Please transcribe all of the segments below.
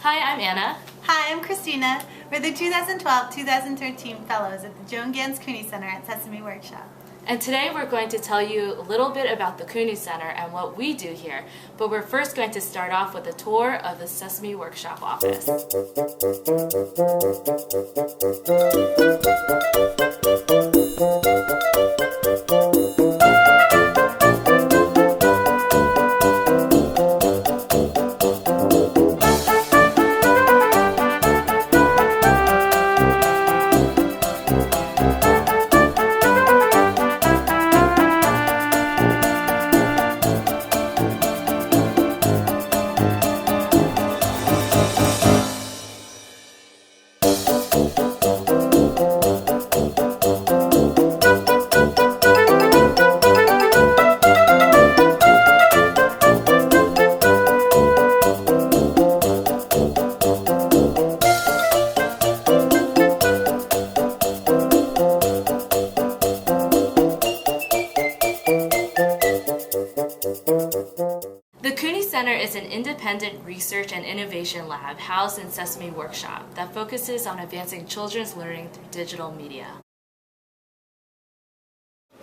Hi, I'm Anna. Hi, I'm Christina. We're the 2012-2013 Fellows at the Joan Gans Cooney Center at Sesame Workshop. And today we're going to tell you a little bit about the Cooney Center and what we do here. But we're first going to start off with a tour of the Sesame Workshop office. The Cooney Center is an independent research and innovation lab housed in Sesame Workshop that focuses on advancing children's learning through digital media.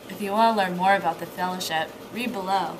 If you want to learn more about the fellowship, read below.